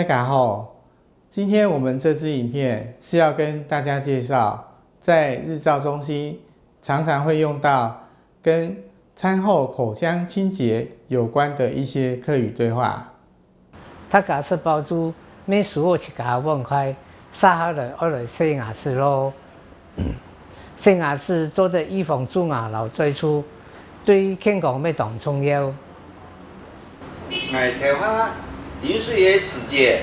太嘎后，今天我们这支影片是要跟大家介绍，在日照中心常常会用到跟餐后口腔清洁有关的一些客语对话。太嘎是包住每食物一家碗筷，撒下来我来洗牙齿咯。洗牙齿做得预防蛀牙留最初，对健康要当重要。牙头下流水的时节，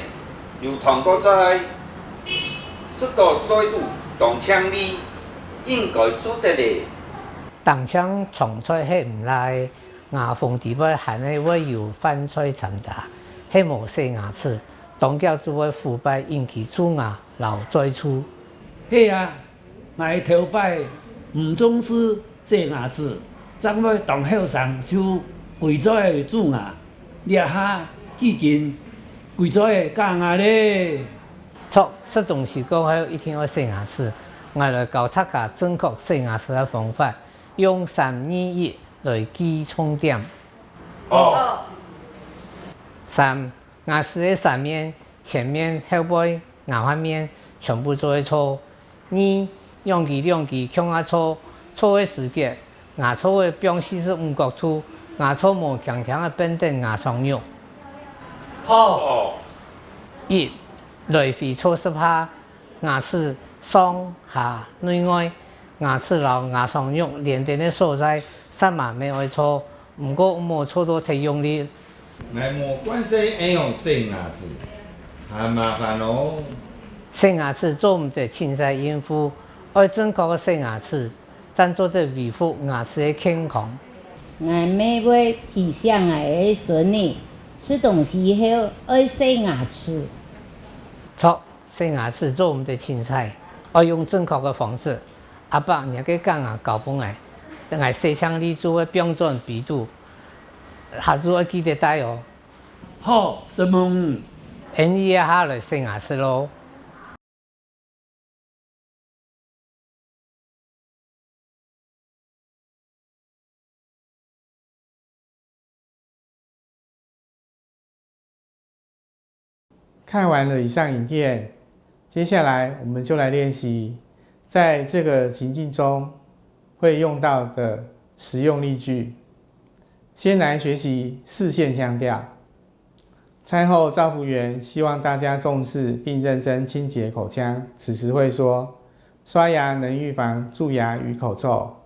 又通过在适度再度当枪里，应该做得的。当枪冲出迄唔来，牙缝底部还会有饭菜掺杂，迄无洗牙齿，当叫就会腐败，引起蛀牙留最初。嘿啊！牙头摆唔总是洗牙齿，怎要当后生就规则的蛀牙，裂下至今规则的假牙咧。错，适当时讲还一定要洗牙齿，我来教大家正确洗牙齿的方法，用3、2、1来记重点。哦。3、牙齿的3面、前面、后背、牙环面全部做一搓。2、用2向下搓，搓的时间，牙搓的表示是五角凸，牙搓无强强的变成牙床肉。好。1、来回搓10下，牙齿上下内外，牙齿留牙床肉连点的所在，3码没会搓，不过无搓到太用力。牙毛关系会用洗牙齿，很麻烦哦。洗牙齿做唔得清洗应付，要正确的洗牙齿，才做得维护牙齿的健康。俺妹会提醒俺的孙女，吃东西后要洗牙齿。错，洗牙齿做唔得清洗，要用正确的方式。阿爸也给讲啊，教本来，等下洗枪里做的标准比度，下次要记得带哦。好，什么？沿一下来洗牙齿咯。看完了以上影片，接下来我们就来练习在这个情境中会用到的实用例句。先来学习4线腔调。餐后照服员希望大家重视并认真清洁口腔，此时会说：刷牙能预防蛀牙与口臭，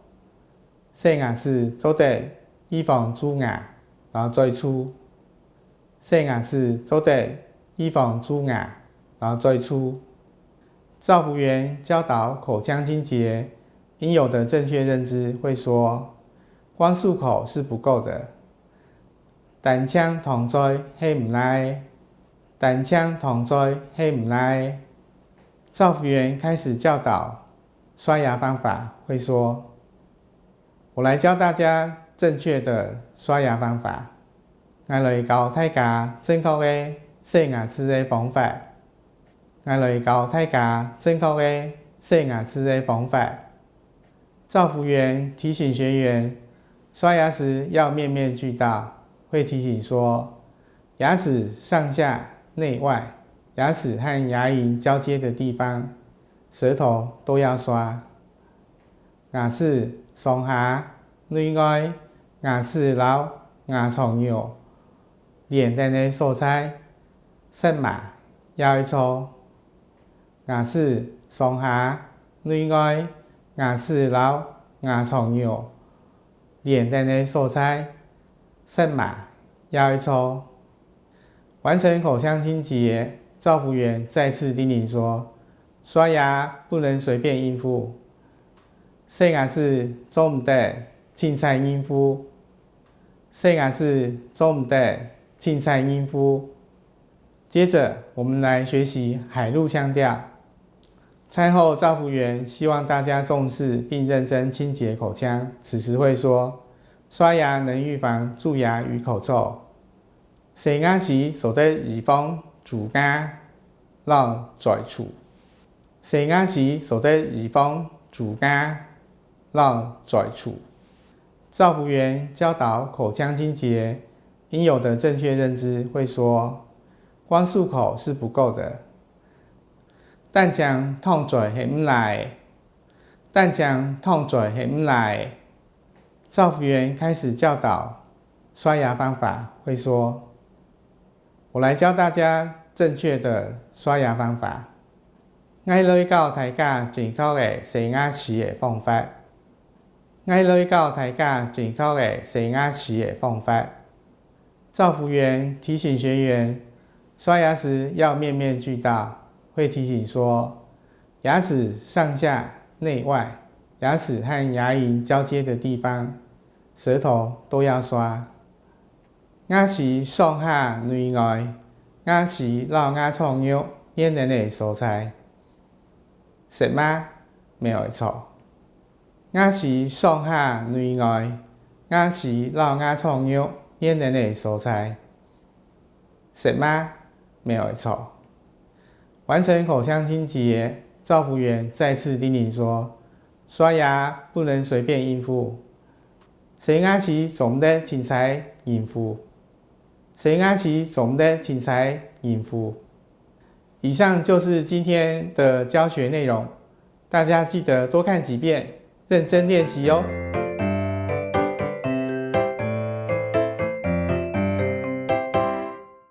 洗牙齿做得预防蛀牙留最初，洗牙齿做得预防蛀牙留最初。照服员教导口腔清洁应有的正确认知会说：光漱口是不够的，单枪同在迄唔来，单枪同在迄唔来。照服员开始教导刷牙方法，会说：我来教大家正确的刷牙方法，我来教大家正确的洗牙齿的方法，我来教大家正确的洗牙齿的方法。照服员提醒学员，刷牙时要面面俱到，会提醒说：牙齿上下内外，牙齿和牙龈交接的地方，舌头都要刷。牙齿上下内外，牙齿留牙床肉，连等的所在，舌嘛要一搓。牙齿上下内外，牙齿留牙床肉，连等的所在，舌嘛要一搓。完成口腔清洁，照服员再次叮咛说：刷牙不能随便应付，洗牙齿做唔得凊彩应付，洗牙齿做唔得凊彩应付。接着我们来学习海陆腔调。餐后照服员希望大家重视并认真清洁口腔，此时会说：刷牙能预防蛀牙与口臭，洗牙时做得预防蛀牙留在厝，洗牙时做得预防蛀牙留在厝。照服员教导口腔清洁应有的正确认知会说：光漱口是不够的。但将痛嘴是唔来，但将痛嘴是唔来。照服员开始教导刷牙方法，会说：“我来教大家正确的刷牙方法。挨落到大家正确的洗牙齿的方法。挨落到大家正确的洗牙齿的方法。”照服员提醒学员，刷牙时要面面俱到。会提醒说，牙齿上下内外，牙齿和牙龈交接的地方，舌头都要刷。牙齿上下内外，牙齿绕牙床肉腌人的蔬菜，食吗？没有错。牙齿上下内外，牙齿绕牙床肉腌人的蔬菜，食吗？没有错。完成口腔清洁，照服员再次叮咛说：刷牙不能随便应付，洗牙齿总得请才应付，洗牙齿总得请才应付。以上就是今天的教学内容，大家记得多看几遍，认真练习哦。